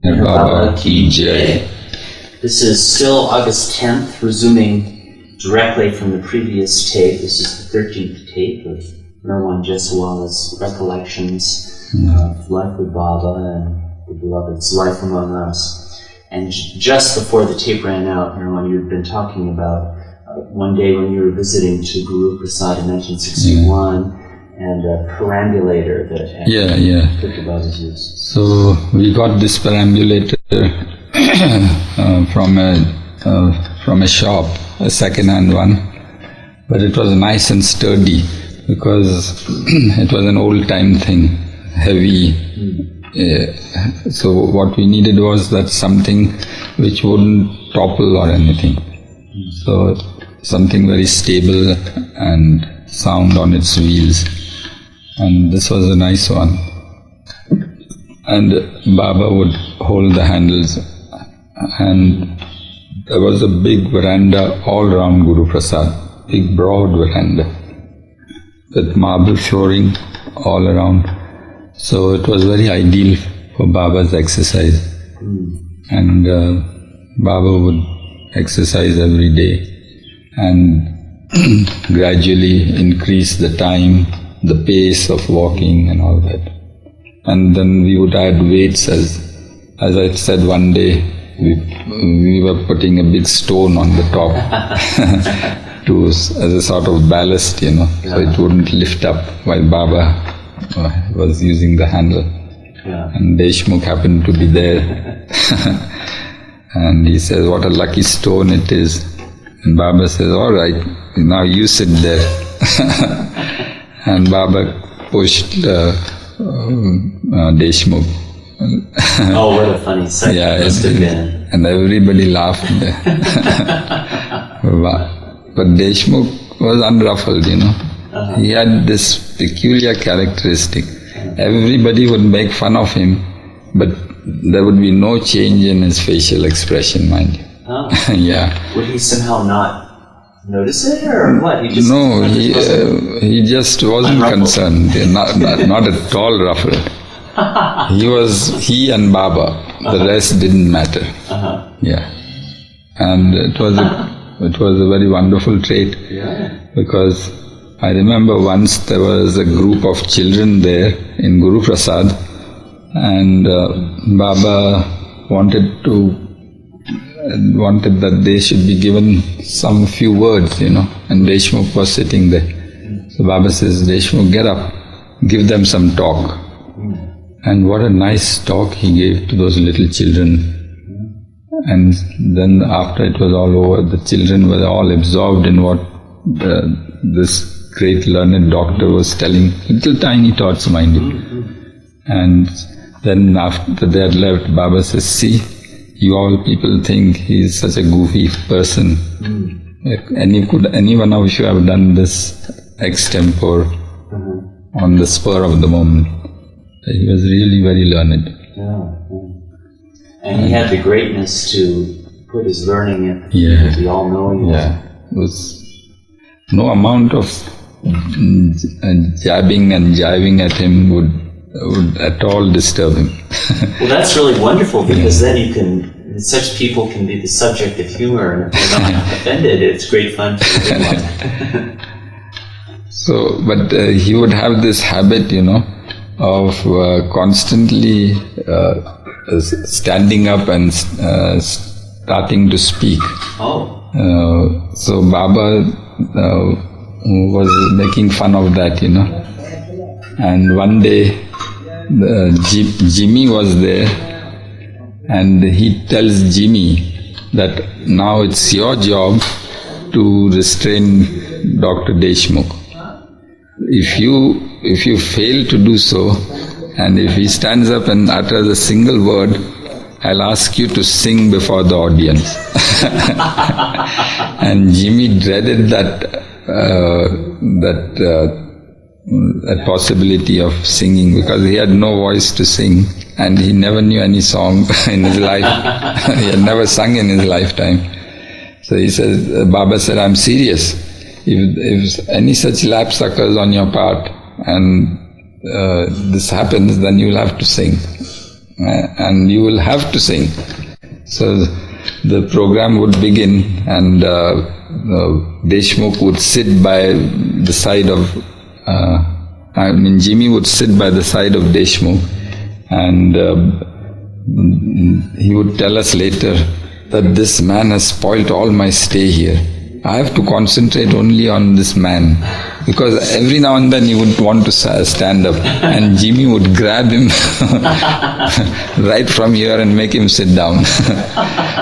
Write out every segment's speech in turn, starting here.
Baba Ki Jai. This is still August 10th, resuming directly from the previous tape. This is the 13th tape of Meherwan Jessawala's recollections of life with Baba and the beloved's life among us. And just before the tape ran out, Meherwan, you'd been talking about one day when you were visiting to Guru Prasad in 1961, and a perambulator that had took about his use. So we got this perambulator from a shop, a second-hand one, but it was nice and sturdy because it was an old-time thing, heavy. So what we needed was that something which wouldn't topple or anything. So something very stable and sound on its wheels. And this was a nice one. And Baba would hold the handles, and there was a big veranda all around Guru Prasad, big broad veranda with marble flooring all around. So it was very ideal for Baba's exercise. And Baba would exercise every day and gradually increase the time, the pace of walking and all that. And then we would add weights, as I said one day, we were putting a big stone on the top as a sort of ballast, so it wouldn't lift up while Baba was using the handle. And Deshmukh happened to be there. And he says, what a lucky stone it is. And Baba says, all right, now you sit there. And Baba pushed Deshmukh. Oh, what a funny sight that must have been. And everybody laughed. But Deshmukh was unruffled, He had this peculiar characteristic. Everybody would make fun of him, but there would be no change in his facial expression, mind you. Oh. Would he somehow not notice it, or what? He just wasn't concerned. Not at all ruffled. He and Baba. The rest didn't matter. And it was a very wonderful trait, because I remember once there was a group of children there in Guru Prasad, and Baba wanted that they should be given some few words, and Deshmukh was sitting there. So Baba says, Deshmukh, get up, give them some talk. And what a nice talk he gave to those little children. And then after it was all over, the children were all absorbed in what this great learned doctor was telling, little tiny thoughts, mind you. And then after they had left, Baba says, see, you all people think he is such a goofy person. Could any one of you have done this extempore on the spur of the moment? He was really very learned. And he had the greatness to put his learning at the all-knowing. It was no amount of jabbing and jiving at him would at all disturb him. Well, that's really wonderful, because then such people can be the subject of humor, and if they're not offended, it's great fun for everyone. So, but he would have this habit, of constantly standing up and starting to speak. So Baba was making fun of that, And one day Jimmy was there, and he tells Jimmy that now it's your job to restrain Dr. Deshmukh. If you fail to do so, and if he stands up and utters a single word, I'll ask you to sing before the audience. And Jimmy dreaded that possibility of singing, because he had no voice to sing, and he never knew any song in his life. He had never sung in his lifetime. So he says, Baba said, I'm serious. If any such lapse occurs on your part and this happens, then you'll have to sing. and you will have to sing. So the program would begin, and Deshmukh would sit by the side of, Jimmy would sit by the side of Deshmukh, and he would tell us later that this man has spoilt all my stay here. I have to concentrate only on this man, because every now and then he would want to stand up, and Jimmy would grab him right from here and make him sit down.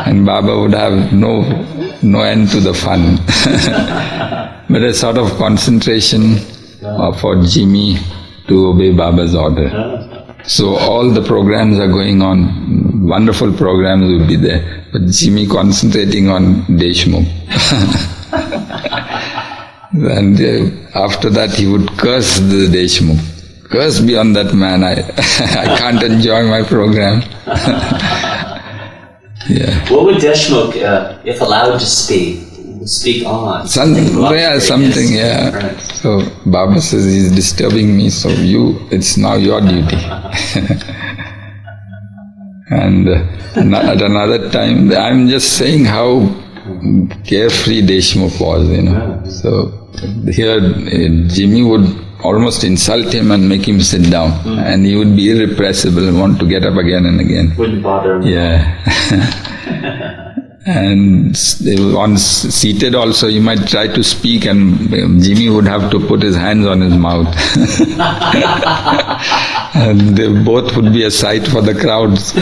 And Baba would have no end to the fun. But a sort of concentration for Jimmy to obey Baba's order. So all the programs are going on, wonderful programs would be there, but Jimmy concentrating on Deshmukh. And after that he would curse the Deshmukh. Curse be on that man, I can't enjoy my program. Yeah. What would Deshmukh, if allowed to speak on? Something. So Baba says, he's disturbing me, so it's now your duty. And at another time, I'm just saying how carefree Deshmukh was, So here Jimmy would almost insult him and make him sit down, and he would be irrepressible and want to get up again and again. Wouldn't bother him. Yeah. And once seated also, you might try to speak, and Jimmy would have to put his hands on his mouth. And they both would be a sight for the crowds.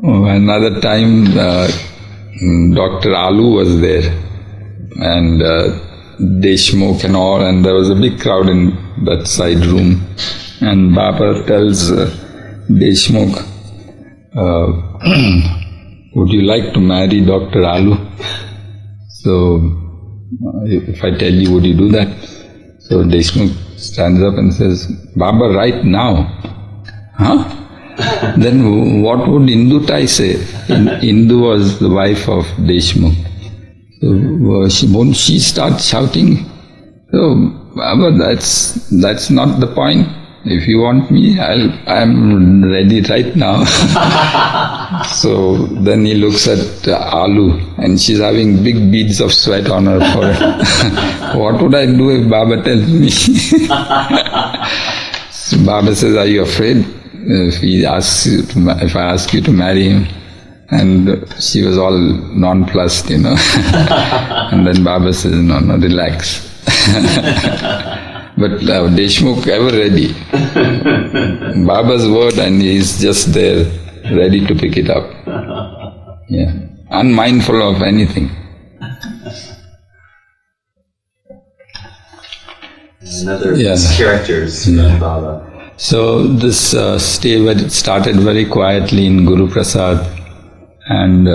Another time, Dr. Alu was there, and Deshmukh and all, and there was a big crowd in that side room. And Baba tells Deshmukh, would you like to marry Dr. Alu? So, if I tell you, would you do that? So Deshmukh stands up and says, Baba, right now? Huh? Then what would Indutai say? Indu was the wife of Deshmukh. So won't she start shouting? So, Baba, that's not the point. If you want me, I'm ready right now. So then he looks at Alu, and she's having big beads of sweat on her forehead. What would I do if Baba tells me? So Baba says, are you afraid if I ask you to marry him? And she was all nonplussed, And then Baba says, no, relax. But Deshmukh ever ready. Baba's word, and he's just there, ready to pick it up. Yeah, unmindful of anything. Another characters in Baba. So this stay started very quietly in Guru Prasad, and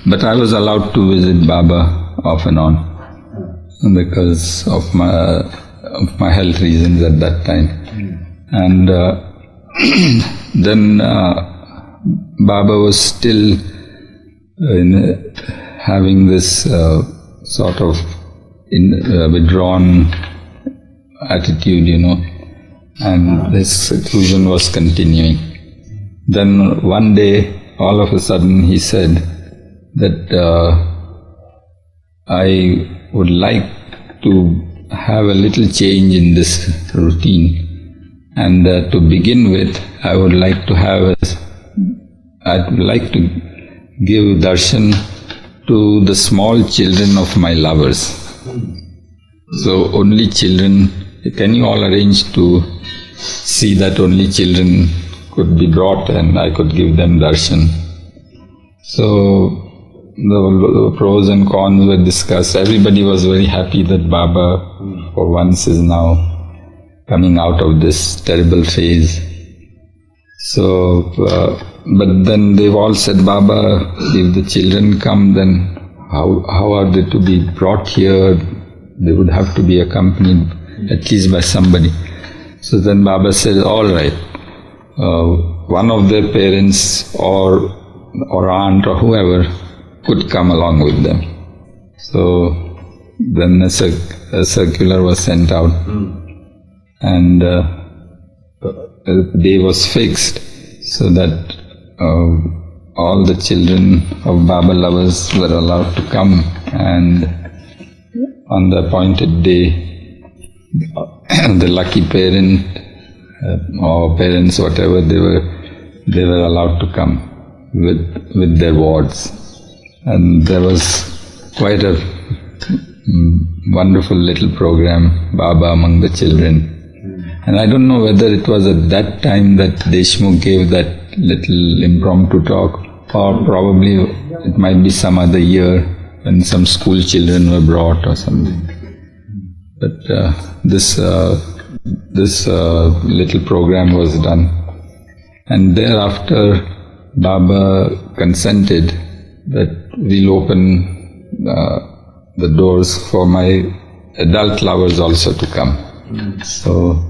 but I was allowed to visit Baba off and on because of my health reasons at that time. And then Baba was still having this sort of withdrawn attitude, and this seclusion was continuing. Then one day, all of a sudden, he said that I would like to have a little change in this routine, and to begin with, I would like to give darshan to the small children of my lovers. So only children, can you all arrange to see that only children could be brought and I could give them darshan? So the pros and cons were discussed. Everybody was very happy that Baba for once is now coming out of this terrible phase. So, but then they've all said, Baba, if the children come, then how are they to be brought here? They would have to be accompanied at least by somebody. So then Baba said, all right, one of their parents or aunt or whoever could come along with them. So then a circular was sent out, and day was fixed so that all the children of Baba lovers were allowed to come, and on the appointed day, the lucky parent or parents, whatever they were allowed to come with their wards. And there was quite a wonderful little program, Baba among the children. And I don't know whether it was at that time that Deshmukh gave that little impromptu talk, or probably it might be some other year when some school children were brought or something. But this little program was done. And thereafter, Baba consented that we'll open the doors for my adult lovers also to come. So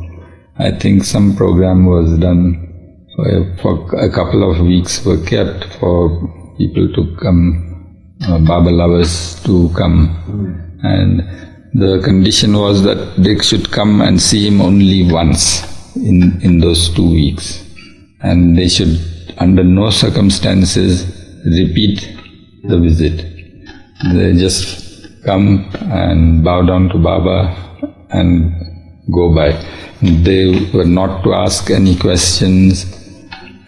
I think some program was done for a couple of weeks, were kept for people to come, Baba lovers to come. And the condition was that they should come and see him only once in those 2 weeks. And they should, under no circumstances, repeat the visit. They just come and bow down to Baba and go by. They were not to ask any questions,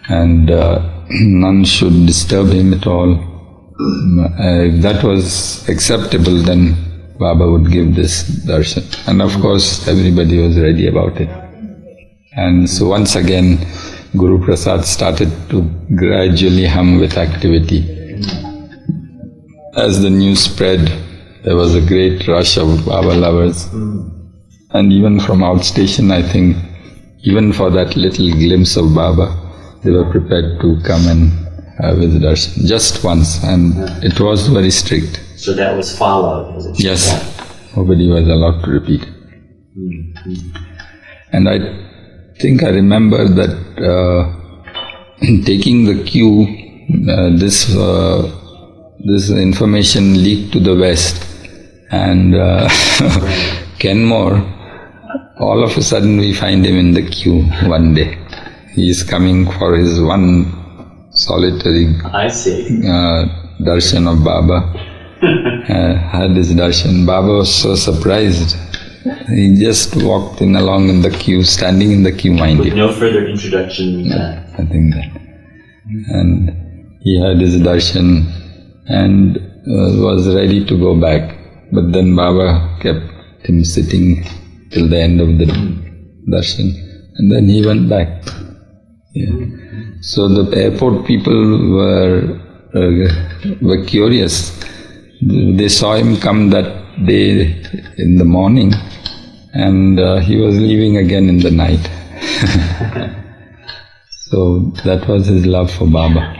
and none should disturb him at all. If that was acceptable, then Baba would give this darshan. And of course, everybody was ready about it. And so once again, Guru Prasad started to gradually hum with activity. As the news spread, there was a great rush of Baba lovers. And even from outstation, I think, even for that little glimpse of Baba, they were prepared to come and have his darshan just once, and it was very strict. So that was followed? Was it? Yes, nobody was allowed to repeat. And I think I remember that taking the cue, this information leaked to the West, and Kenmore, all of a sudden we find him in the queue one day. He is coming for his one solitary darshan of Baba. Had his darshan. Baba was so surprised. He just walked in along in the queue, standing in the queue, mind you. With no further introduction? I think that. And he had his darshan and was ready to go back. But then Baba kept him sitting till the end of the darshan, and then he went back. Yeah. So the airport people were curious. They saw him come that day in the morning, and he was leaving again in the night. So that was his love for Baba.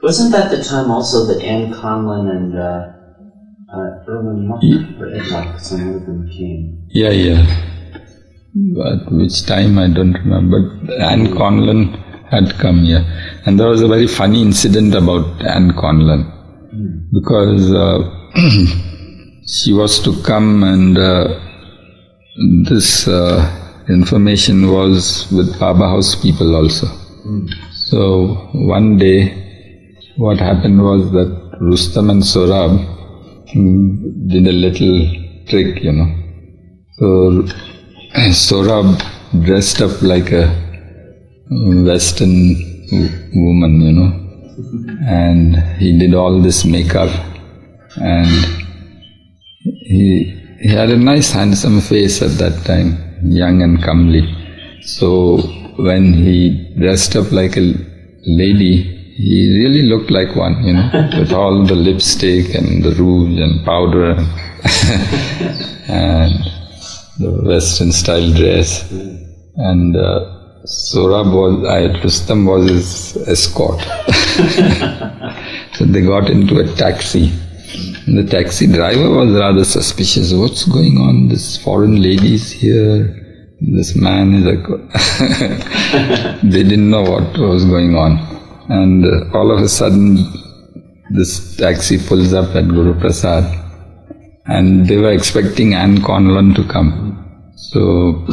Wasn't that the time also that Anne Conlon and Erwin Muck, some of them came? Yeah. But which time I don't remember. Anne Conlon had come here. And there was a very funny incident about Anne Conlon. Because she was to come, and this information was with Baba House people also. So one day what happened was that Rustam and Sorab did a little trick, So Sorab dressed up like a Western woman, and he did all this makeup, and he had a nice handsome face at that time, young and comely. So when he dressed up like a lady, he really looked like one, with all the lipstick and the rouge and powder and the Western style dress. And Rustam was his escort. So they got into a taxi. And the taxi driver was rather suspicious. What's going on? This foreign lady is here. This man is They didn't know what was going on. And all of a sudden, this taxi pulls up at Guru Prasad. And they were expecting Anne Conlon to come. So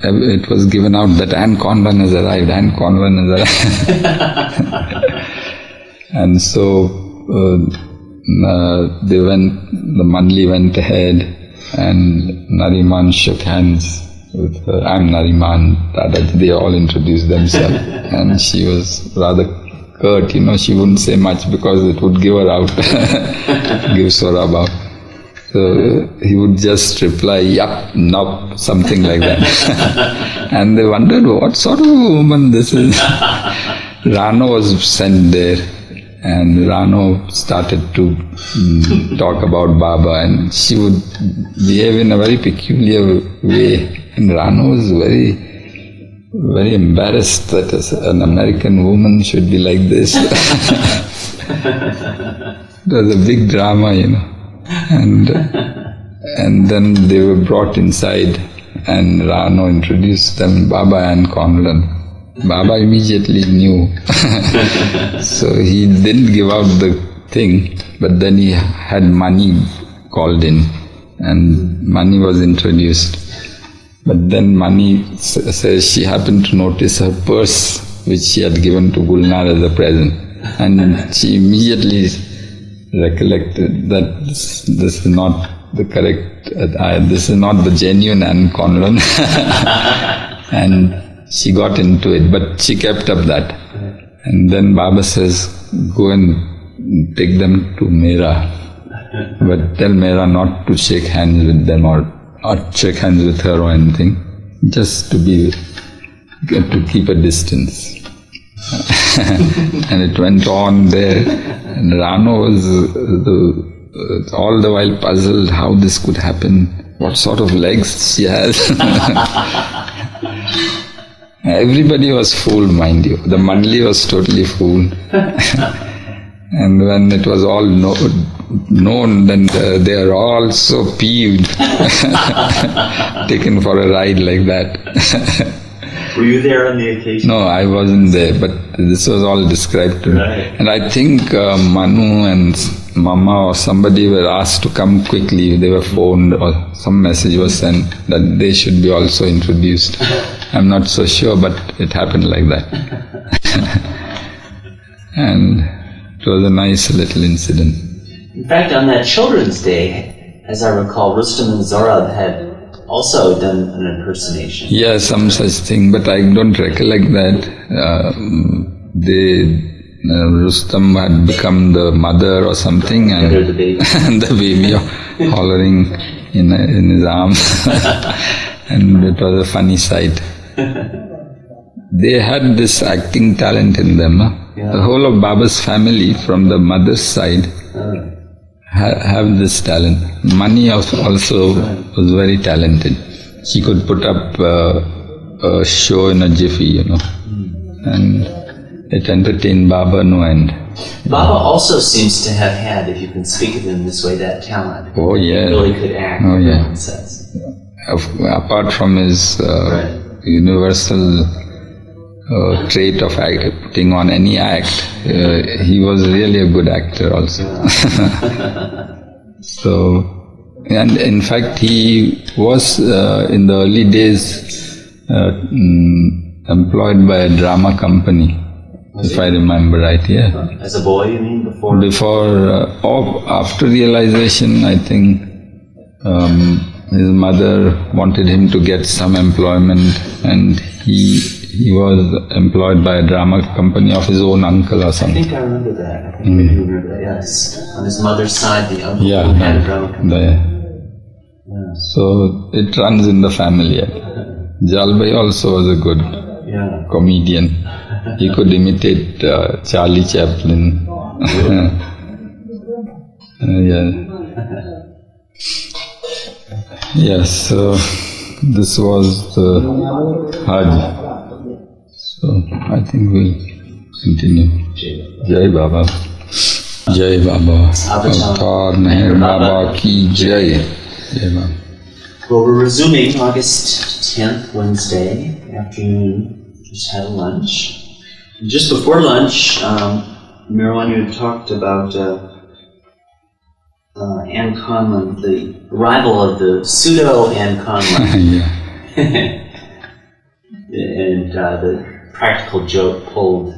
it was given out that Anne Conlon has arrived, Anne Conlon has arrived. And so they went, the Manli went ahead, and Nariman shook hands with her. I'm Nariman, Dadaji. They all introduced themselves. And she was rather curt, she wouldn't say much because it would give her out, give Saurabh out. So he would just reply, yup, nope, something like that. And they wondered what sort of a woman this is. Rano was sent there, and Rano started to talk about Baba, and she would behave in a very peculiar way. And Rano was very, very embarrassed that an American woman should be like this. It was a big drama, And then they were brought inside, and Rano introduced them, Baba and Conlon. Baba immediately knew. So he didn't give out the thing, but then he had Mani called in, and Mani was introduced. But then Mani says she happened to notice her purse, which she had given to Gulnar as a present, and she immediately recollected that this is not the correct, this is not the genuine Anne Conlon. And she got into it, but she kept up that. And then Baba says, go and take them to Meera, but tell Meera not to shake hands with them or shake hands with her or anything, just to keep a distance. And it went on there, and Rano was all the while puzzled how this could happen, what sort of legs she has. Everybody was fooled, mind you. The Mandli was totally fooled. And when it was all known, then they are all so peeved, taken for a ride like that. Were you there on the occasion? No, I wasn't there, but this was all described to me. Right. And I think Manu and Mama or somebody were asked to come quickly. They were phoned or some message was sent that they should be also introduced. I'm not so sure, but it happened like that. And it was a nice little incident. In fact, on that Children's Day, as I recall, Rustam and Zorab had also done an impersonation. Yeah, some such thing, but I don't recollect that. Rustam had become the mother or something, and the baby, and the baby hollering in his arms. And it was a funny sight. They had this acting talent in them. Yeah. The whole of Baba's family, from the mother's side, have this talent. Mani also was very talented. She could put up a show in a jiffy, and it entertained Baba no end. Baba also seems to have had, if you can speak of him this way, that talent. Oh yeah. He really could act. Oh yeah. Says. Apart from his universal trait of putting on any act, he was really a good actor also. So, and in fact he was in the early days employed by a drama company, if I remember right, yeah. As a boy, you mean, before? After realization, I think his mother wanted him to get some employment, and he was employed by a drama company of his own uncle or something. I think I remember that. I remember that, yes. On his mother's side, the uncle who had a drama company. So it runs in the family. Jalbhai also was a good comedian. He could imitate Charlie Chaplin. Yes, so this was the Hajj. So I think we'll continue. Jai Baba. Jai Baba. Avatar Meher Baba ki Jai. Jai Baba. Well, we're resuming August 10th, Wednesday afternoon. Just had a lunch. And just before lunch, Meherwan, you had talked about Anne Conlon, the rival of the pseudo Anne Conlon. Yeah. And the practical joke pulled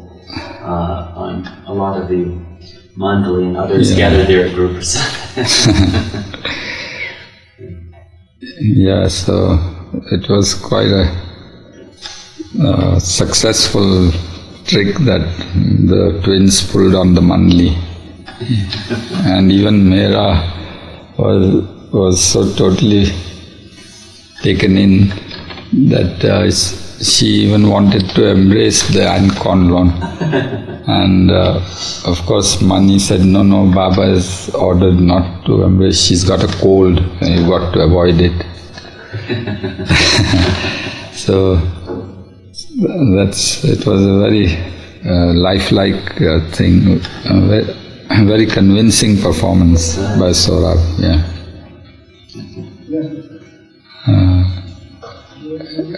on a lot of the Mandali and others gathered there at Guru Prasad. Yeah, so it was quite a successful trick that the twins pulled on the Mandali. And even Mera was so totally taken in that she even wanted to embrace the Anne Conlon. And of course Mani said, no, Baba is ordered not to embrace, she's got a cold and you've got to avoid it. So it was a very lifelike thing, a very convincing performance by Saurabh,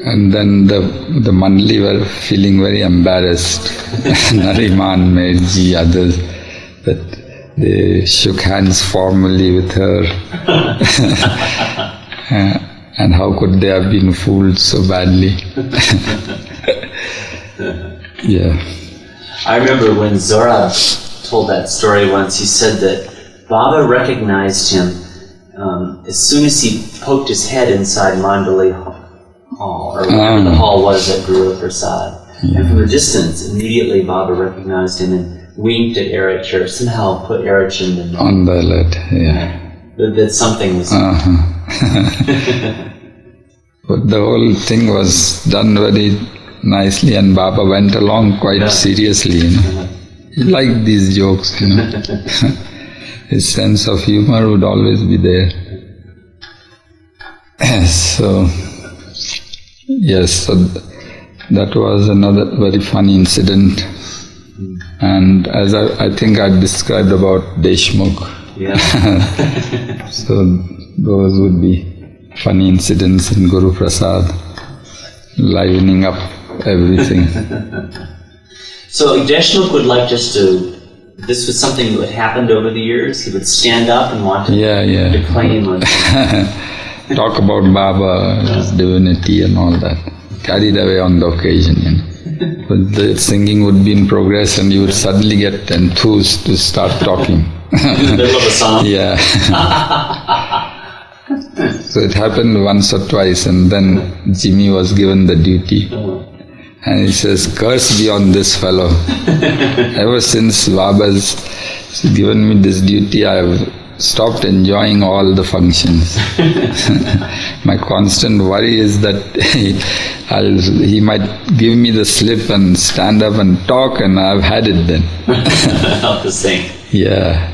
and then the Mandali were feeling very embarrassed, Nariman, Merji, others, that they shook hands formally with her. And how could they have been fooled so badly? Yeah. I remember when Zorab told that story once, he said that Baba recognized him as soon as he poked his head inside Mandali Hall, or whatever the hall was at Guru Prasad. Yeah. And from a distance, immediately Baba recognized him and winked at Erich, or somehow put Erich in the on the lid, yeah. That something was... But the whole thing was done very nicely, and Baba went along quite seriously, He liked these jokes, His sense of humor would always be there. So, yes, so that was another very funny incident. And as I think I described about Deshmukh, so those would be funny incidents in Guru Prasad, livening up everything. So Deshmukh would like just to, this was something that happened over the years, he would stand up and want to declaim on talk about Baba, his divinity and all that, carried away on the occasion, But the singing would be in progress and you would suddenly get enthused to start talking. In the middle of a song? Yeah. So it happened once or twice, and then Jimmy was given the duty. And he says, curse be on this fellow. Ever since Baba's given me this duty, I have stopped enjoying all the functions. My constant worry is that he might give me the slip and stand up and talk, and I've had it then. Not the same. Yeah.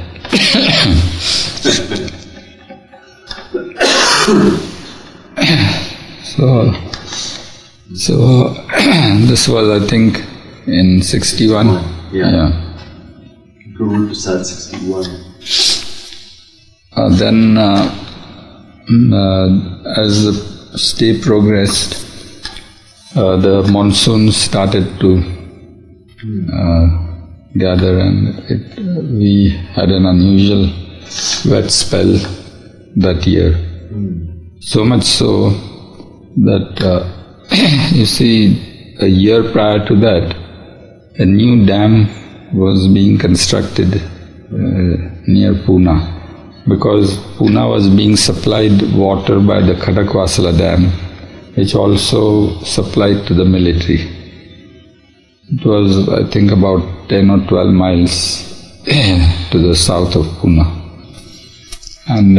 So this was, I think, in 61. Yeah. Guru Prasad 61. Then, as the stay progressed, the monsoons started to gather, and we had an unusual wet spell that year. So much so that, you see, a year prior to that, a new dam was being constructed near Pune, because Pune was being supplied water by the Khadakwasala dam, which also supplied to the military. It was, I think, about 10 or 12 miles to the south of Pune. And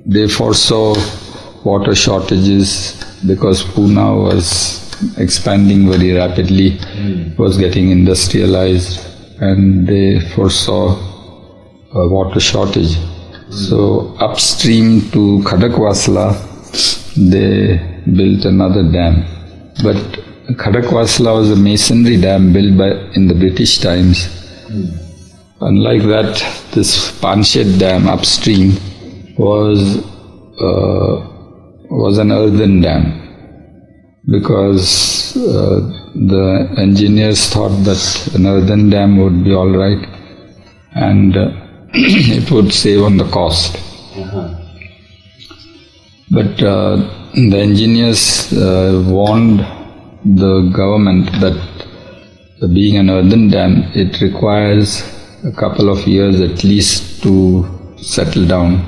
they foresaw water shortages because Pune was expanding very rapidly, was getting industrialized, and they foresaw a water shortage. So upstream to Khadakwasala, they built another dam. But Khadakwasala was a masonry dam built in the British times. Unlike that, this Panshet dam upstream was an earthen dam, because the engineers thought that an earthen dam would be all right. And it would save on the cost. But the engineers warned the government that being an earthen dam, it requires a couple of years at least to settle down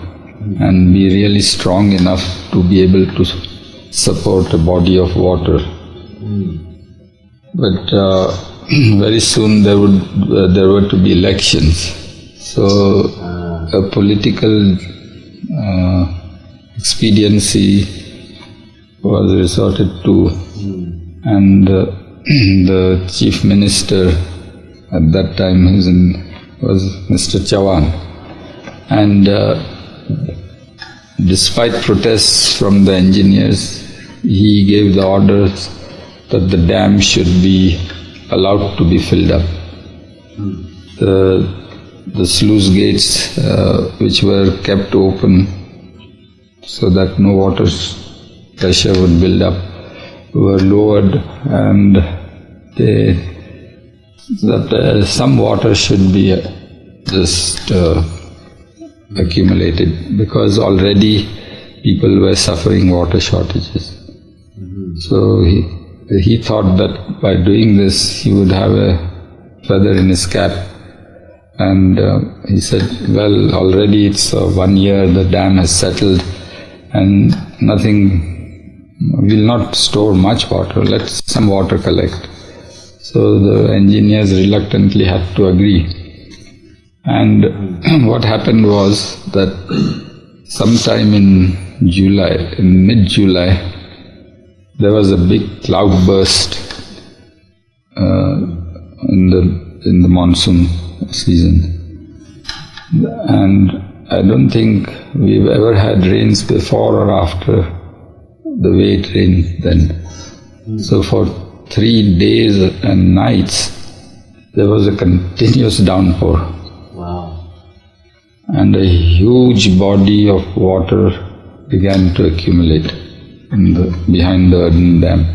and be really strong enough to be able to support a body of water. But very soon there were to be elections. So a political expediency was resorted to, and the chief minister at that time was Mr. Chauhan, and despite protests from the engineers, he gave the orders that the dam should be allowed to be filled up. The sluice gates, which were kept open so that no water pressure would build up, were lowered, and that some water should be just accumulated, because already people were suffering water shortages. So he thought that by doing this he would have a feather in his cap, and he said, well, already it's 1 year the dam has settled and we'll not store much water, let some water collect. So the engineers reluctantly had to agree. And what happened was that sometime in mid-July, there was a big cloud burst in the monsoon season. And I don't think we've ever had rains before or after the way it rained then. So for 3 days and nights, there was a continuous downpour. Wow. And a huge body of water began to accumulate behind the earthen dam.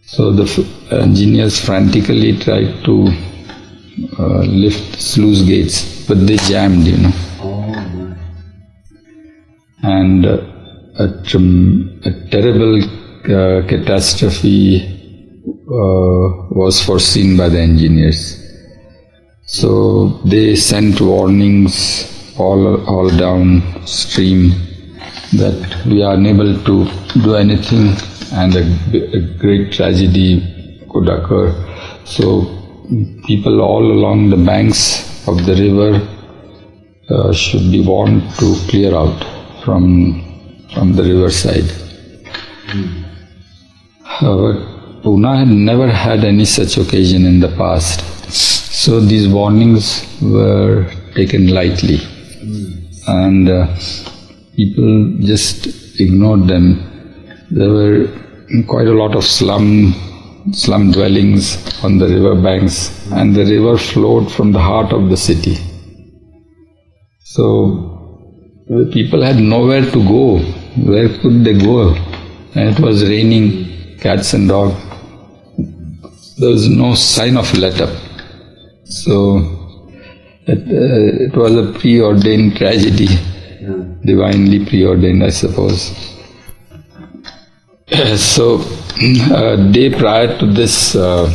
So the engineers frantically tried to lift sluice gates, but they jammed, And a terrible catastrophe was foreseen by the engineers. So they sent warnings all downstream that we are unable to do anything and a great tragedy could occur. So people all along the banks of the river should be warned to clear out from the riverside. But Pune had never had any such occasion in the past. So these warnings were taken lightly. And people just ignored them. There were quite a lot of slum dwellings on the river banks, and the river flowed from the heart of the city. So the people had nowhere to go. Where could they go? And it was raining, cats and dogs. There was no sign of let up. So it was a preordained tragedy, divinely preordained, I suppose. So a day prior to this the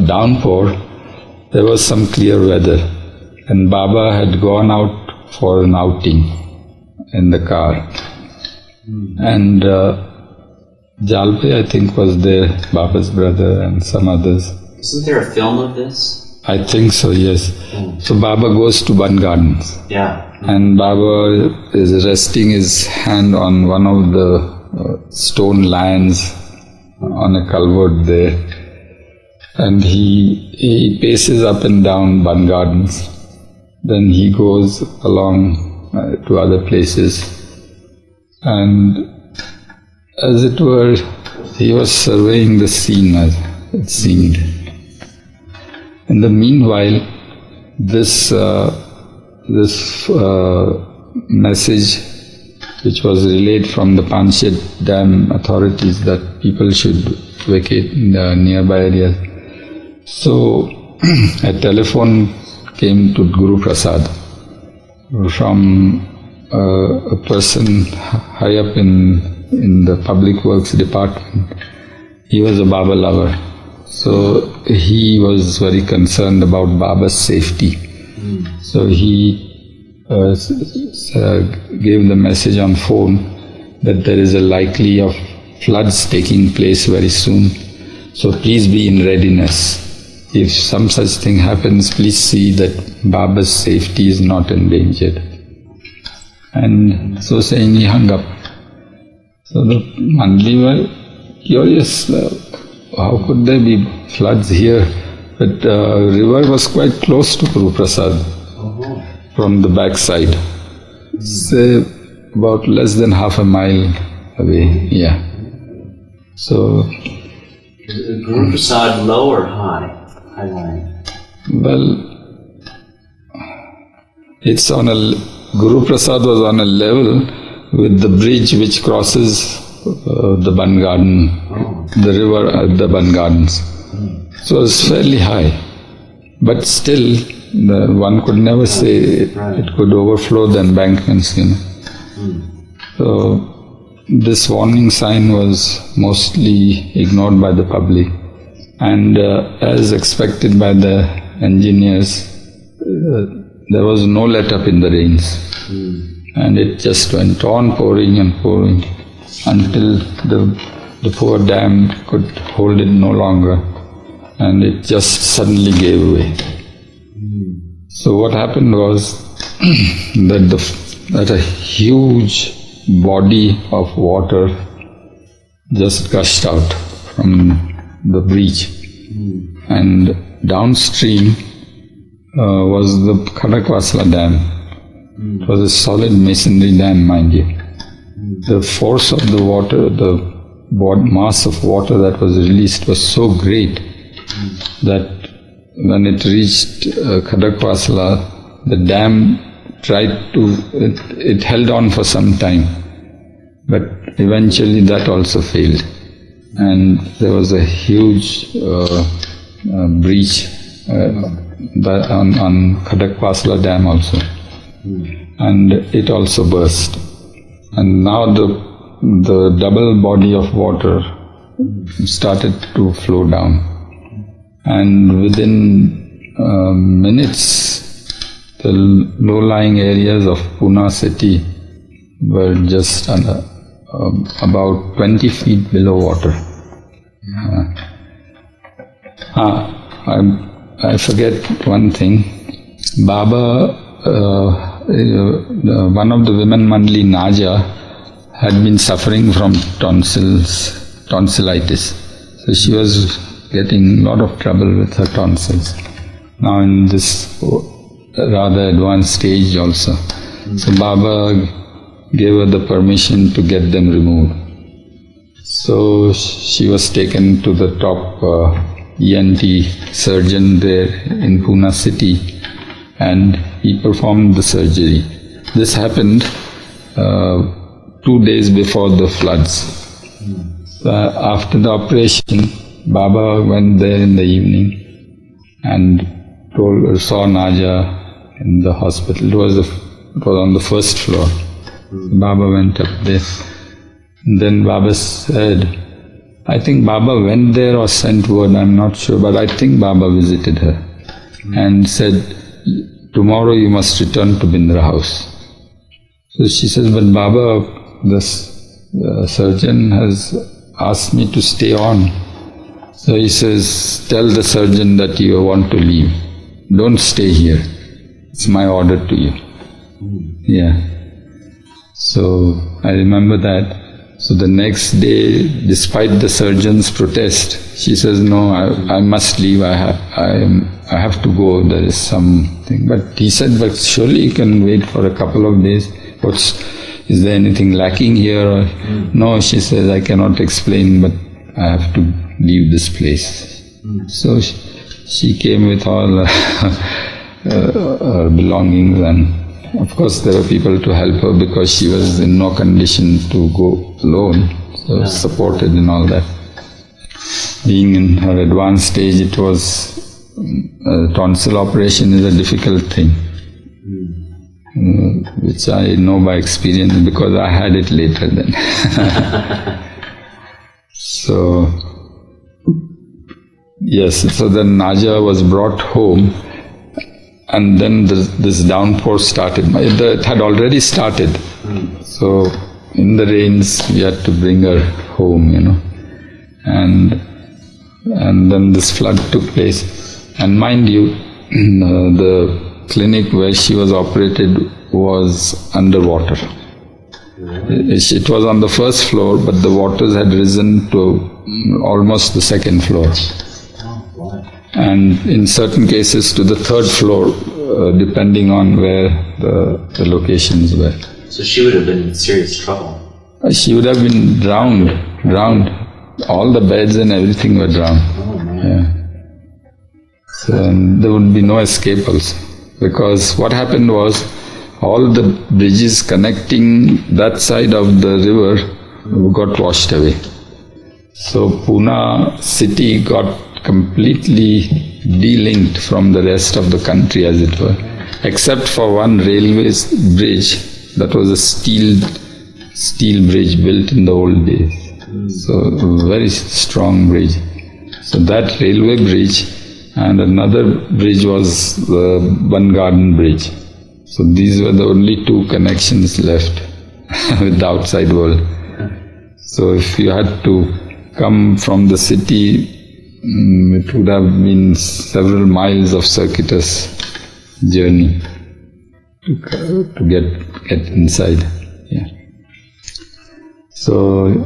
downpour, there was some clear weather, and Baba had gone out for an outing in the car. And Jalpe, I think, was there, Baba's brother, and some others. Isn't there a film of this? I think so, yes. So Baba goes to Bun Gardens. Yeah. And Baba is resting his hand on one of the stone lions on a culvert there. And he paces up and down Bun Gardens. Then he goes along to other places. And as it were, he was surveying the scene, as it seemed. In the meanwhile, this message which was relayed from the Panshet Dam authorities that people should vacate the nearby areas. So a telephone came to Guru Prasad from a person high up in the public works department. He was a Baba lover. So he was very concerned about Baba's safety. So he gave the message on phone that there is a likely of floods taking place very soon. So please be in readiness. If some such thing happens, please see that Baba's safety is not endangered. And so saying, he hung up. So the Mandli were curious, how could there be floods here? But the river was quite close to Guru Prasad from the backside. Say about less than half a mile away, yeah. So Guru Prasad low or high? High line? Well, it's on a, Guru Prasad was on a level with the bridge which crosses the Ban Garden, the river at the Ban Gardens. So it's fairly high. But still, one could never say it could overflow the embankments, So this warning sign was mostly ignored by the public. And as expected by the engineers, there was no let-up in the rains. And it just went on pouring and pouring until the poor dam could hold it no longer. And it just suddenly gave way. So what happened was that a huge body of water just gushed out from the breach. And downstream was the Khadakwasla Dam. It was a solid masonry dam, mind you. The force of the water, the mass of water that was released was so great that when it reached Khadakwasla, the dam it held on for some time, but eventually that also failed. And there was a huge breach on Khadakwasla Dam also. And it also burst. And now the double body of water started to flow down. And within minutes, the low-lying areas of Pune city were just about 20 feet below water. I forget one thing. Baba, one of the women, Mandli Naja, had been suffering from tonsillitis. So she was getting a lot of trouble with her tonsils. Now in this rather advanced stage also. So Baba gave her the permission to get them removed. So she was taken to the top ENT surgeon there in Pune city, and he performed the surgery. This happened 2 days before the floods. After the operation, Baba went there in the evening and saw Naja in the hospital. It was on the first floor. Baba went up there. And then Baba said, I think Baba went there or sent word, I'm not sure, but I think Baba visited her and said, tomorrow you must return to Bindra house. So she says, but Baba, the surgeon has asked me to stay on. So he says, tell the surgeon that you want to leave. Don't stay here. It's my order to you. Yeah. So I remember that. So the next day, despite the surgeon's protest, she says, no, I must leave. I have to go. There is something. But he said, but surely you can wait for a couple of days. Is there anything lacking here? No, she says, I cannot explain, but I have to leave this place. So she came with all her belongings, and of course there were people to help her because she was in no condition to go alone, so supported and all that. Being in her advanced stage, it was tonsil operation is a difficult thing, which I know by experience because I had it later then. So, yes, so then Naja was brought home, and then this downpour started. It had already started. So, in the rains, we had to bring her home, and then this flood took place. And mind you, the clinic where she was operated was underwater. It was on the first floor, but the waters had risen to almost the second floor. And in certain cases to the third floor, depending on where the locations were. So she would have been in serious trouble. She would have been drowned. All the beds and everything were drowned. Oh, man. Yeah. So there would be no escape also. Because what happened was, all the bridges connecting that side of the river got washed away. So Pune city got completely delinked from the rest of the country, as it were, except for one railway bridge. That was a steel bridge built in the old days. So a very strong bridge. So that railway bridge and another bridge was the Bun Garden Bridge. So these were the only two connections left with the outside world. So if you had to come from the city, it would have been several miles of circuitous journey to get inside. Yeah. So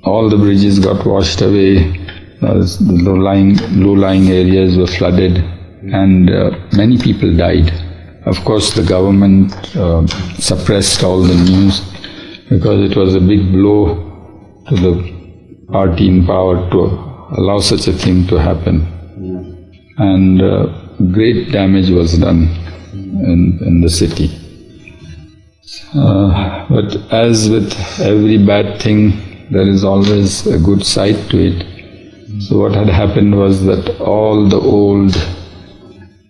all the bridges got washed away. The low-lying areas were flooded, and many people died. Of course, the government suppressed all the news because it was a big blow to the party in power to allow such a thing to happen. And great damage was done in the city. But as with every bad thing, there is always a good side to it. So what had happened was that all the old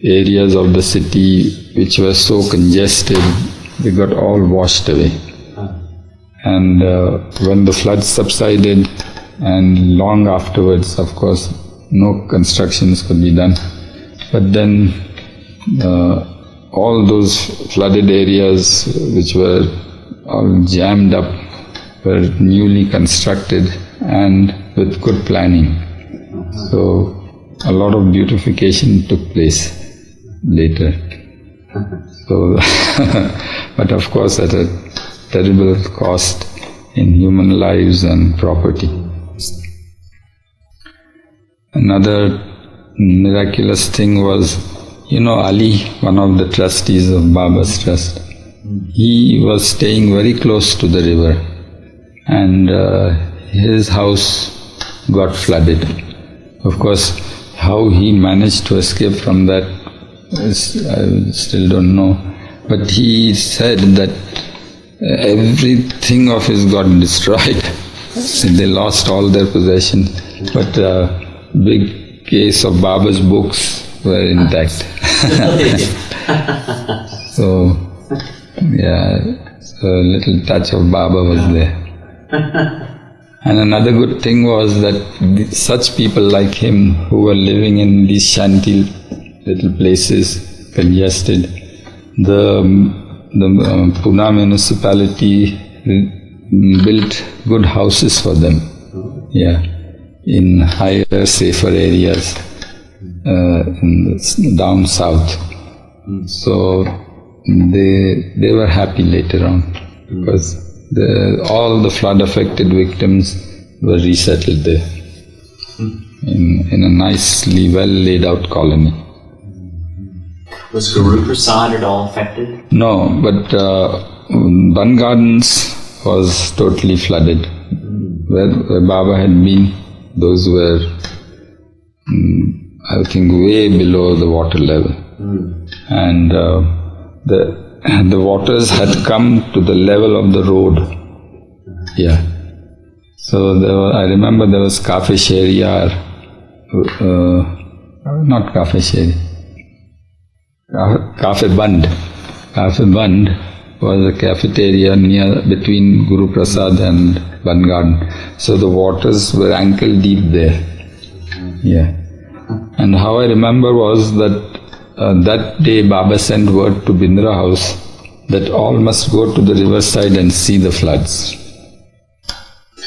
areas of the city which were so congested, they got all washed away. And when the floods subsided, and long afterwards, of course, no constructions could be done. But then all those flooded areas which were all jammed up were newly constructed and with good planning. So a lot of beautification took place later. So, but of course at a terrible cost in human lives and property. Another miraculous thing was, Ali, one of the trustees of Baba's trust, he was staying very close to the river, and his house got flooded. Of course, how he managed to escape from that, I still don't know. But he said that everything of his got destroyed. They lost all their possessions. But big case of Baba's books were intact. So, yeah, so a little touch of Baba was there. And another good thing was that such people like him who were living in these shanty little places, congested, the Pune municipality built good houses for them. Yeah, in higher, safer areas down south. So they were happy later on because all the flood-affected victims were resettled there in a nicely well laid out colony. Was Guru Prasad at all affected? No, but Bun Gardens was totally flooded. Where Baba had been, those were, I think, way below the water level. And the waters had come to the level of the road. Yeah. So I remember there was Kafi Sheriyar, not Cafe Shade. Cafe Band. Cafe Band was a cafeteria between Guru Prasad and Band Garden. So the waters were ankle deep there. Yeah. And how I remember was that that day Baba sent word to Bindra House that all must go to the riverside and see the floods.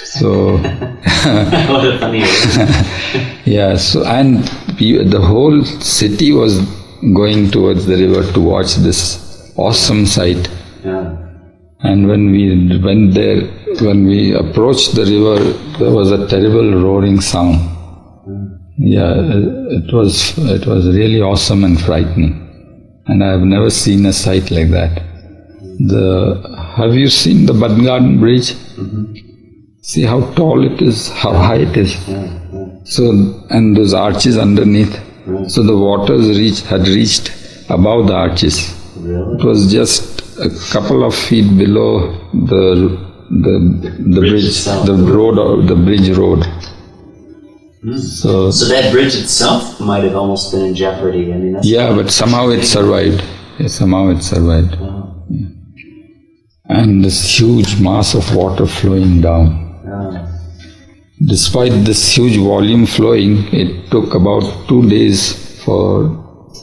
So, what a funny way. yeah, so, and the whole city was going towards the river to watch this awesome sight. Yeah. And when we went there, when we approached the river, there was a terrible roaring sound. Yeah, it was really awesome and frightening. And I have never seen a sight like that. Have you seen the Bad Garden Bridge? Mm-hmm. See how tall it is, how high it is. So, and those arches underneath. So the waters had reached above the arches. Really? It was just a couple of feet below the bridge, itself. the bridge road. So that bridge itself might have almost been in jeopardy. I mean, that's but somehow it survived. Yeah, somehow it survived. Wow. Yeah. And this huge mass of water flowing down. Despite this huge volume flowing, it took about 2 days for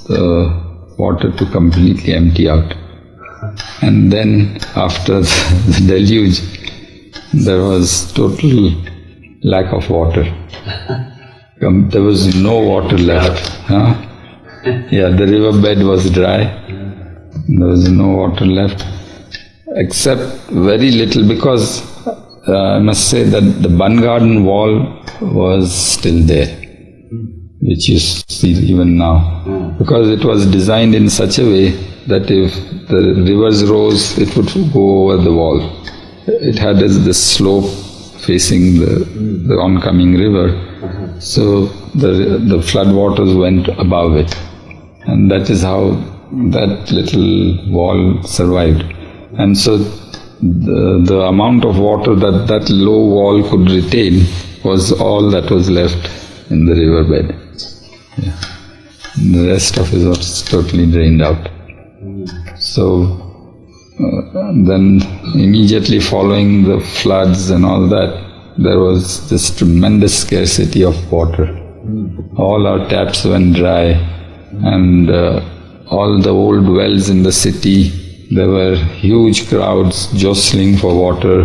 the water to completely empty out. And then after the deluge, there was total lack of water. There was no water left. Huh? Yeah, the riverbed was dry. There was no water left, except very little, because I must say that the Bun Garden wall was still there, which you see even now, because it was designed in such a way that if the rivers rose, it would go over the wall. It had this slope facing the oncoming river, so the flood waters went above it, and that is how that little wall survived. And so the amount of water that low wall could retain was all that was left in the riverbed. Yeah. The rest of it was totally drained out. So then immediately following the floods and all that, there was this tremendous scarcity of water. All our taps went dry, and all the old wells in the city, there were huge crowds jostling for water,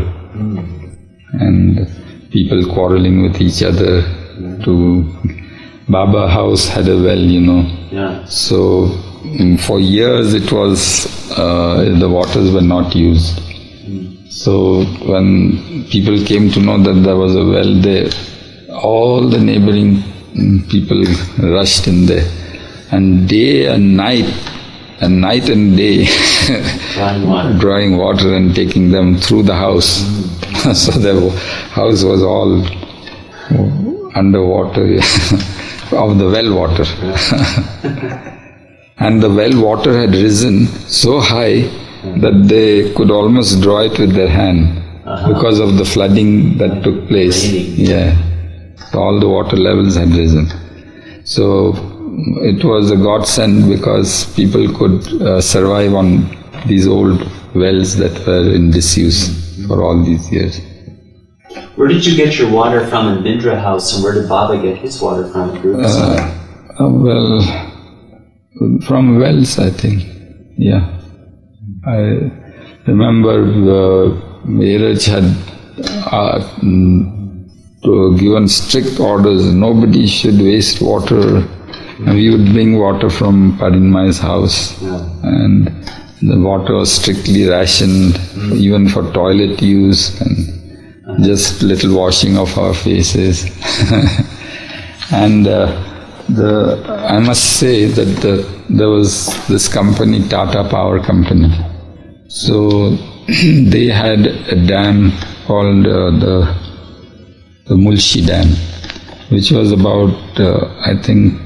and people quarreling with each other. Baba House had a well, Yeah. So for years it was, the waters were not used. So when people came to know that there was a well there, all the neighboring people rushed in there, and day and night, and night and day, drawing water and taking them through the house. So the house was all underwater of the well water. And the well water had risen so high that they could almost draw it with their hand because of the flooding that took place. Yeah, so all the water levels had risen. So it was a godsend, because people could survive on these old wells that were in disuse for all these years. Where did you get your water from in Bindra House, and where did Baba get his water from? Well, from wells, I think. Yeah. I remember Meherwan had given strict orders, nobody should waste water. And we would bring water from Padinmai's house, and the water was strictly rationed, even for toilet use, and just little washing of our faces. And I must say that there was this company, Tata Power Company. So they had a dam called the Mulshi Dam, which was about, I think,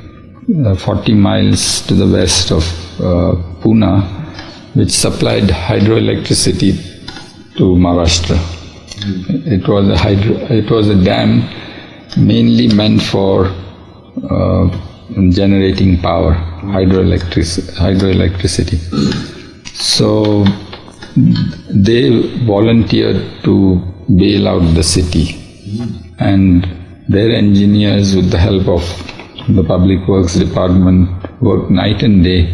40 miles to the west of Pune, which supplied hydroelectricity to Maharashtra. It was a dam mainly meant for generating power, hydroelectricity. So they volunteered to bail out the city, and their engineers, with the help of the Public Works Department, worked night and day,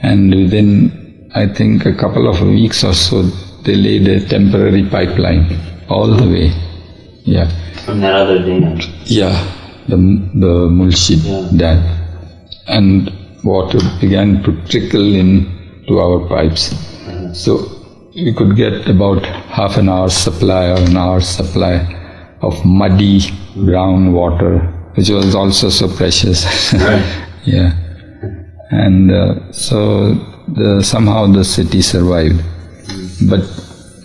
and within, I think, a couple of weeks or so, they laid a temporary pipeline all the way. Yeah. From that other dam. Yeah, the Mulshid dam. And water began to trickle in to our pipes. So we could get about half an hour's supply or an hour's supply of muddy brown water, which was also so precious. Right. Yeah. And so somehow the city survived. But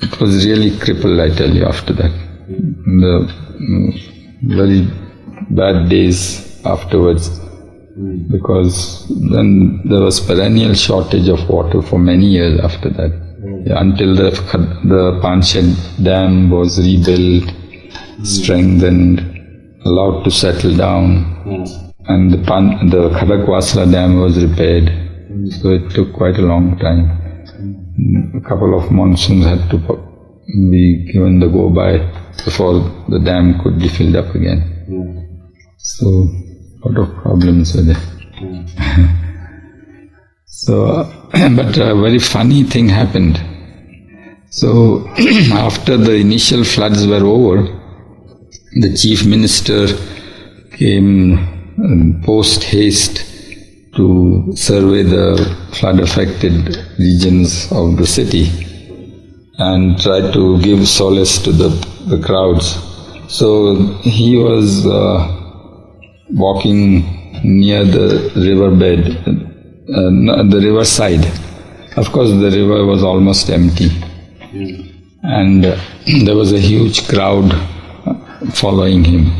it was really crippled, I tell you, after that. The very bad days afterwards, because then there was perennial shortage of water for many years after that, until the Panshed Dam was rebuilt, strengthened, allowed to settle down, and the Khadakwasla Dam was repaired. So it took quite a long time. A couple of monsoons had to be given the go-by before the dam could be filled up again. So, a lot of problems were there. So, but a very funny thing happened. So, after the initial floods were over, the chief minister came post haste to survey the flood-affected regions of the city and tried to give solace to the crowds. So he was walking near the riverbed, the riverside. Of course, the river was almost empty, and there was a huge crowd following him,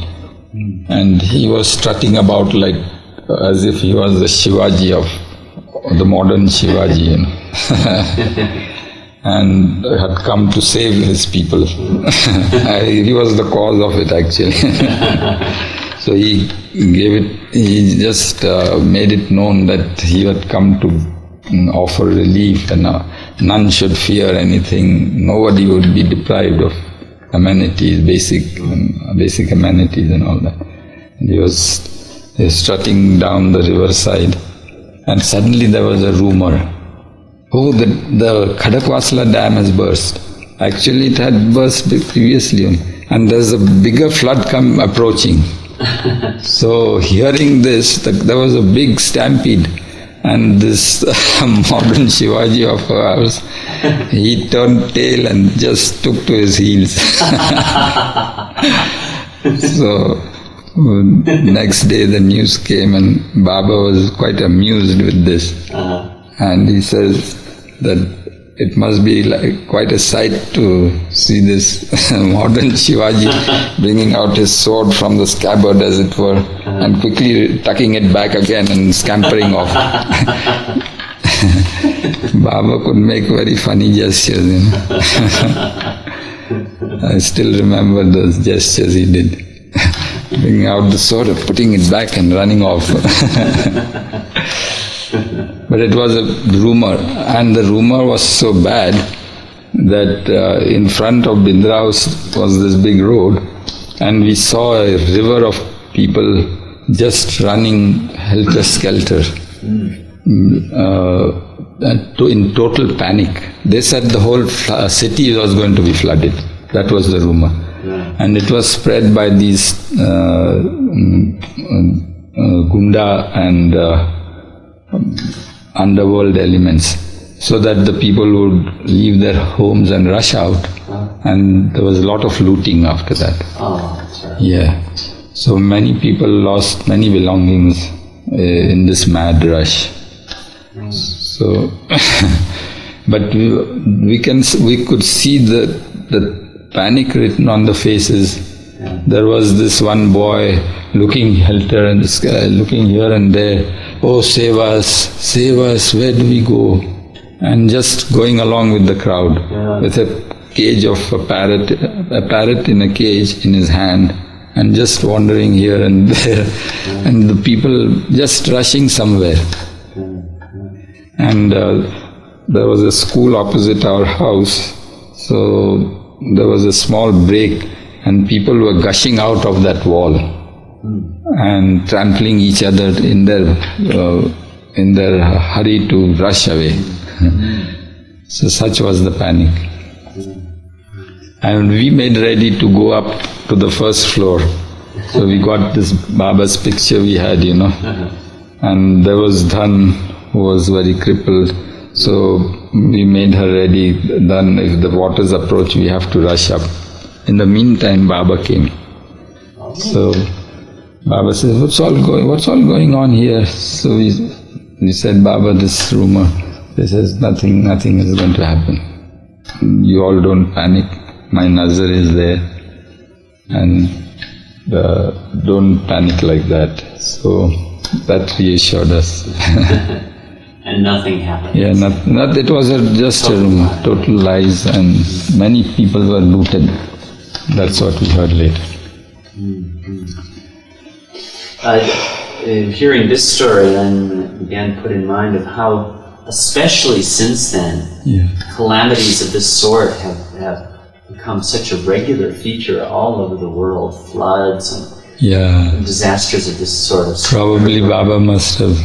and he was strutting about like as if he was the Shivaji of the modern Shivaji, you know. And had come to save his people. He was the cause of it, actually. So he just made it known that he had come to offer relief, and none should fear anything. Nobody would be deprived of amenities, basic amenities and all that. And he was strutting down the riverside, and suddenly there was a rumor. Oh, the Khadakwasla Dam has burst. Actually, it had burst previously, and there's a bigger flood approaching. So, hearing this, there was a big stampede, and this modern Shivaji of ours, he turned tail and just took to his heels. So, next day the news came, and Baba was quite amused with this. And he says that it must be like quite a sight to see this modern Shivaji bringing out his sword from the scabbard, as it were, and quickly tucking it back again and scampering off. Baba could make very funny gestures, you know. I still remember those gestures he did. Bringing out the sword, putting it back and running off. But it was a rumor, and the rumor was so bad that in front of Bindra House was this big road, and we saw a river of people just running helter-skelter in total panic. They said the whole city was going to be flooded. That was the rumor. And it was spread by these Gunda and underworld elements, so that the people would leave their homes and rush out, and there was a lot of looting after that. Yeah. So many people lost many belongings in this mad rush. So, but we could see the panic written on the faces. There was this one boy looking helter in the sky, looking here and there. Oh, save us, where do we go? And just going along with the crowd with a cage of a parrot in a cage in his hand, and just wandering here and there, and the people just rushing somewhere. And there was a school opposite our house, so there was a small break, and people were gushing out of that wall and trampling each other in their hurry to rush away. So such was the panic. And we made ready to go up to the first floor. So we got this Baba's picture we had, and there was Dhan, who was very crippled. So we made her ready. Then if the waters approach, we have to rush up. In the meantime, Baba came. So Baba says, what's all going on here? So we said, Baba, this rumor. He says, nothing is going to happen. You all don't panic. My nazar is there. And don't panic like that. So that reassured us. And nothing happened. Yeah, it was just a rumor, total lies, and many people were looted. That's what we heard later. Hearing this story then began put in mind of how, especially since then, calamities of this sort have become such a regular feature all over the world. Floods and disasters of this sort. Probably Baba must have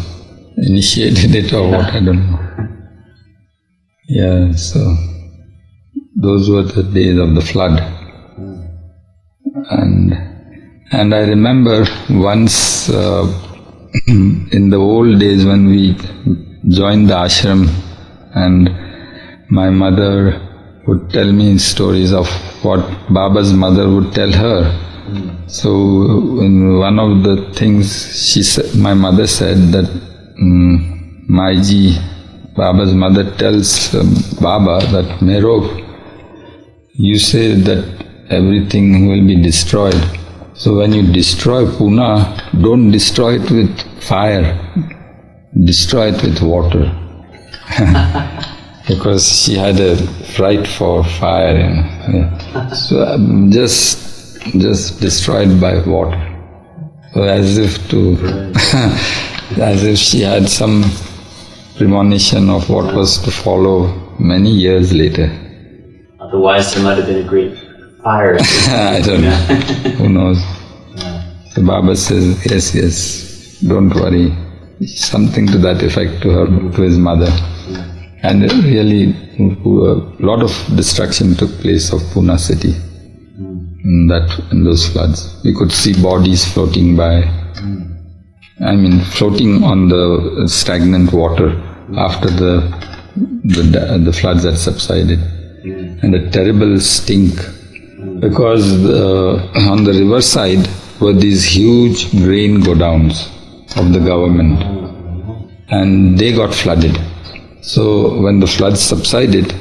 initiated it or what, I don't know. So those were the days of the flood. And I remember once in the old days when we joined the ashram, and my mother would tell me stories of what Baba's mother would tell her. So in one of the things my mother said that Maiji, Baba's mother, tells Baba that Mehro, you say that everything will be destroyed. So when you destroy Pune, don't destroy it with fire, destroy it with water. Because she had a fright for fire. So just destroyed by water. So as if she had some premonition of what was to follow many years later. Otherwise there might have been a great fire. I don't know. Who knows? So Baba says, yes, don't worry. Something to that effect to his mother. And really, a lot of destruction took place of Pune city in those floods. We could see bodies floating by. Floating on the stagnant water after the floods had subsided. And a terrible stink. Because on the river side were these huge grain godowns of the government, and they got flooded. So when the floods subsided,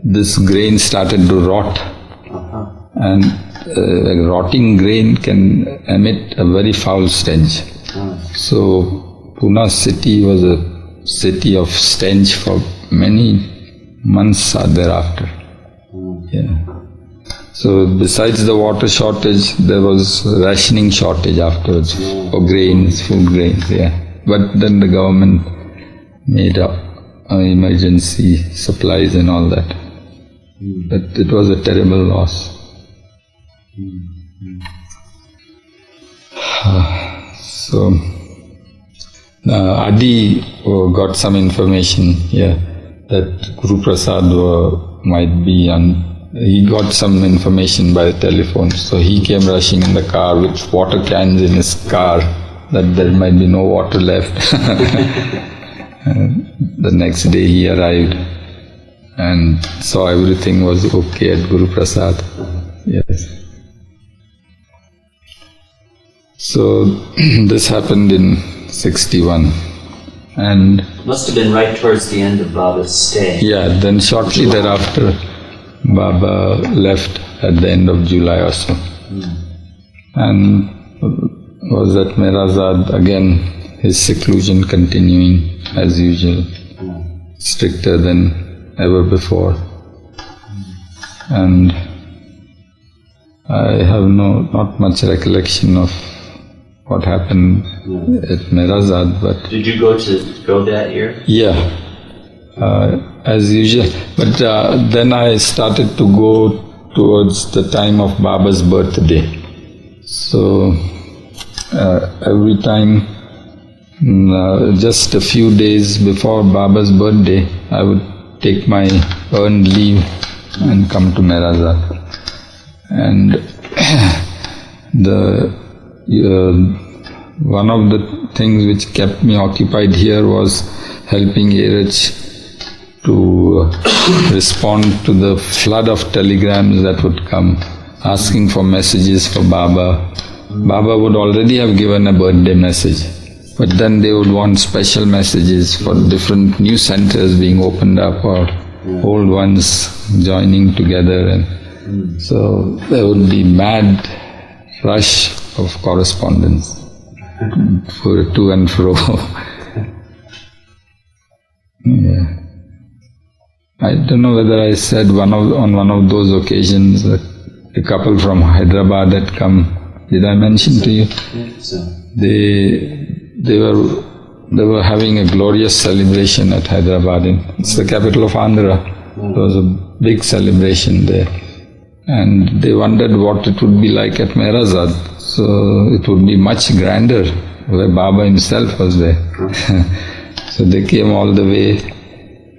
this grain started to rot, and rotting grain can emit a very foul stench. So Pune city was a city of stench for many months thereafter. So besides the water shortage, there was rationing shortage afterwards for grains, food grains, But then the government made up emergency supplies and all that. But it was a terrible loss. So Adi got some information that Guru Prasad might be on. He got some information by telephone, so he came rushing in the car with water cans in his car, that there might be no water left. The next day he arrived and saw everything was okay at Guru Prasad. Yes. So this happened in 61. And must have been right towards the end of Baba's stay. Then shortly thereafter Baba left at the end of July or so. And was at Mehrazad again, his seclusion continuing as usual, stricter than ever before. And I have not much recollection of what happened at Meherazad, but... Did you go that year? Yeah, as usual. But then I started to go towards the time of Baba's birthday. So every time, just a few days before Baba's birthday, I would take my earned leave and come to Meherazad. And one of the things which kept me occupied here was helping Erich to respond to the flood of telegrams that would come, asking for messages for Baba. Baba would already have given a birthday message, but then they would want special messages for different new centers being opened up or old ones joining together. And so there would be mad rush of correspondence for to and fro. Yeah. I don't know whether I said on one of those occasions that a couple from Hyderabad had come. Did I mention to you? Yes, sir. They were having a glorious celebration at Hyderabad. It's the capital of Andhra. There was a big celebration there. And they wondered what it would be like at Meherazad. So it would be much grander, where Baba himself was there. So they came all the way,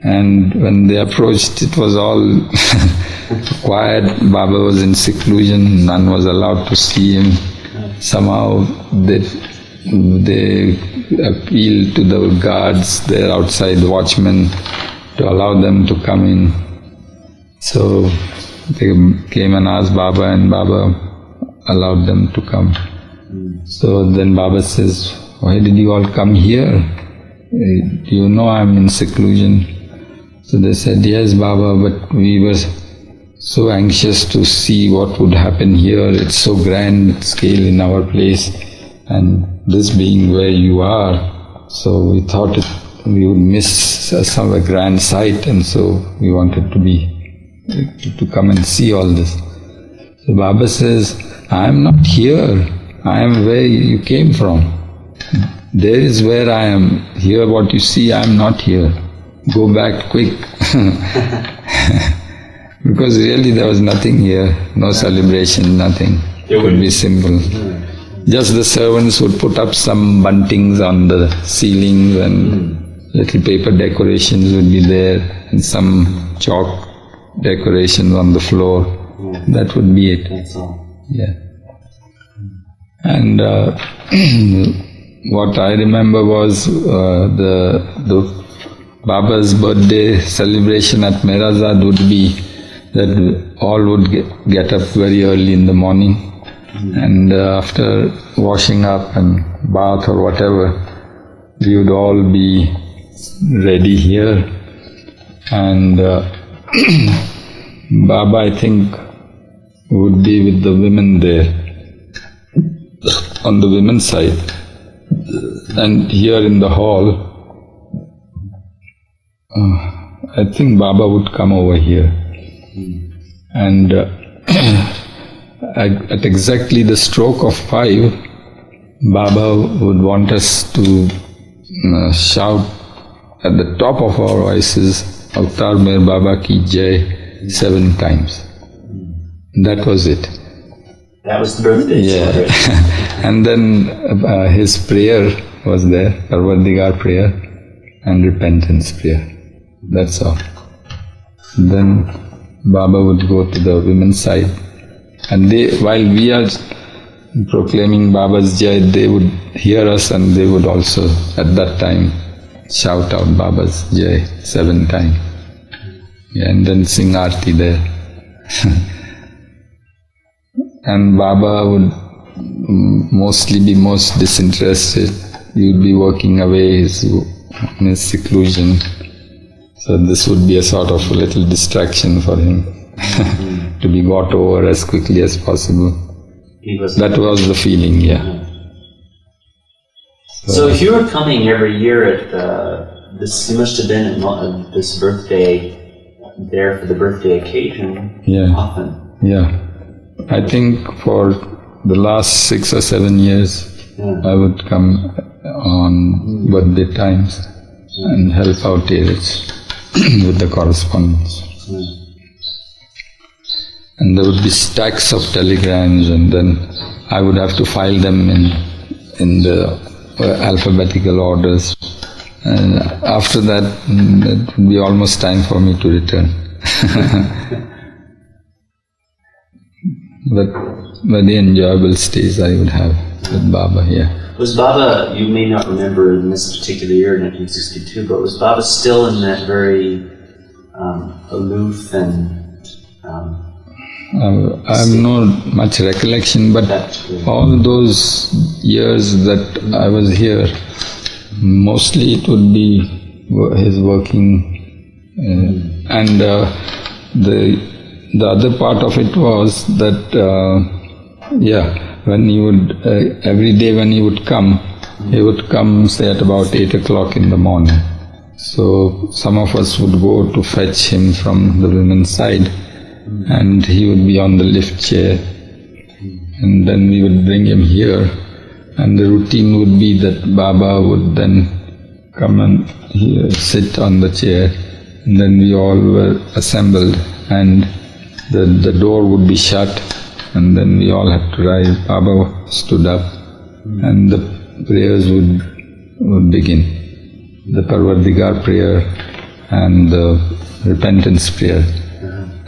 and when they approached, it was all quiet. Baba was in seclusion, none was allowed to see him. Somehow they appealed to the guards there outside, the watchmen, to allow them to come in. So they came and asked Baba, and Baba allowed them to come. So then Baba says, "Why did you all come here? Do you know I'm in seclusion?" So they said, "Yes, Baba, but we were so anxious to see what would happen here. It's so grand scale in our place, and this being where you are, so we thought we would miss some a grand sight, and so we wanted to come and see all this." So Baba says, "I am not here. I am where you came from. There is where I am. Here what you see, I am not here. Go back quick." Because really there was nothing here, no celebration, nothing. It would be simple. Just the servants would put up some buntings on the ceilings, and little paper decorations would be there, and some chalk decorations on the floor. That would be it. That's all. Yeah. And what I remember was the Baba's birthday celebration at Meherazad would be that all would get up very early in the morning, and after washing up and bath or whatever, we would all be ready here. And Baba, I think, would be with the women there, on the women's side. And here in the hall, I think Baba would come over here. And at exactly the stroke of 5, Baba would want us to shout at the top of our voices, "Avtar Mehr Baba Ki Jai," 7 times. That was it. That was the birthday celebration. And then his prayer was there, Parvardigar prayer and repentance prayer. That's all. Then Baba would go to the women's side, and while we are proclaiming Baba's Jai, they would hear us, and they would also at that time shout out Baba's Jai 7 times. Yeah, and then sing Aarti there. And Baba would mostly be most disinterested. He would be working away in his seclusion. So this would be a sort of a little distraction for him to be got over as quickly as possible. That was the feeling, yeah. So if you were coming every year at this, you must have been at this birthday there for the birthday occasion Yeah. often. Yeah. I think for the last 6 or 7 years, I would come on birthday times and help out Diaries with the correspondence. And there would be stacks of telegrams, and then I would have to file them in the alphabetical orders. And after that, it would be almost time for me to return. But very enjoyable stays I would have with Baba here. Was Baba, you may not remember in this particular year, 1962, but was Baba still in that very aloof and... I have no much recollection, but all those years that I was here, mostly it would be his working, and the other part of it was that, when he would, every day when he would come say at about 8 o'clock in the morning. So some of us would go to fetch him from the women's side, and he would be on the lift chair, and then we would bring him here, and the routine would be that Baba would then come and sit on the chair, and then we all were assembled, and the door would be shut, and then we all had to rise. Baba stood up, and the prayers would begin, the Parvardigar prayer and the repentance prayer.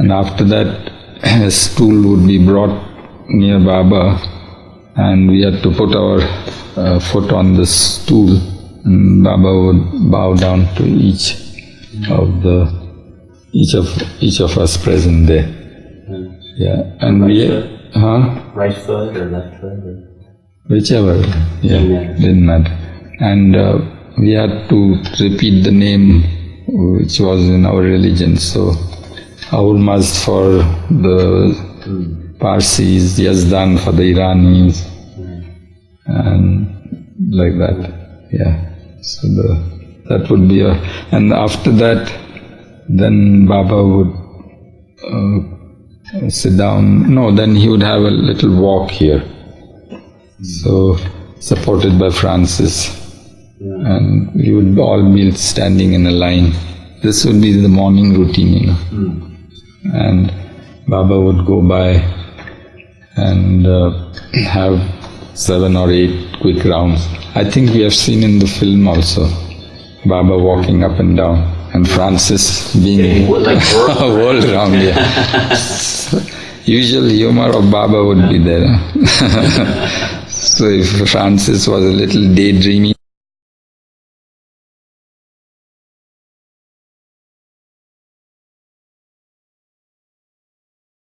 And after that, a stool would be brought near Baba, and we had to put our foot on the stool, and Baba would bow down to each of us present there. Yeah, and right foot or left foot? Or? Whichever, didn't matter. And we had to repeat the name which was in our religion. So, Aurmaz for the Parsis, Yazdan for the Iranis, and like that. Yeah. So that would be and after that, then Baba would sit down. No, then he would have a little walk here. So, supported by Francis. And we would all be standing in a line. This would be the morning routine, And Baba would go by and have 7 or 8 quick rounds. I think we have seen in the film also, Baba walking up and down, and Francis being like a world round. Usual humor of Baba would be there. So if Francis was a little daydreamy,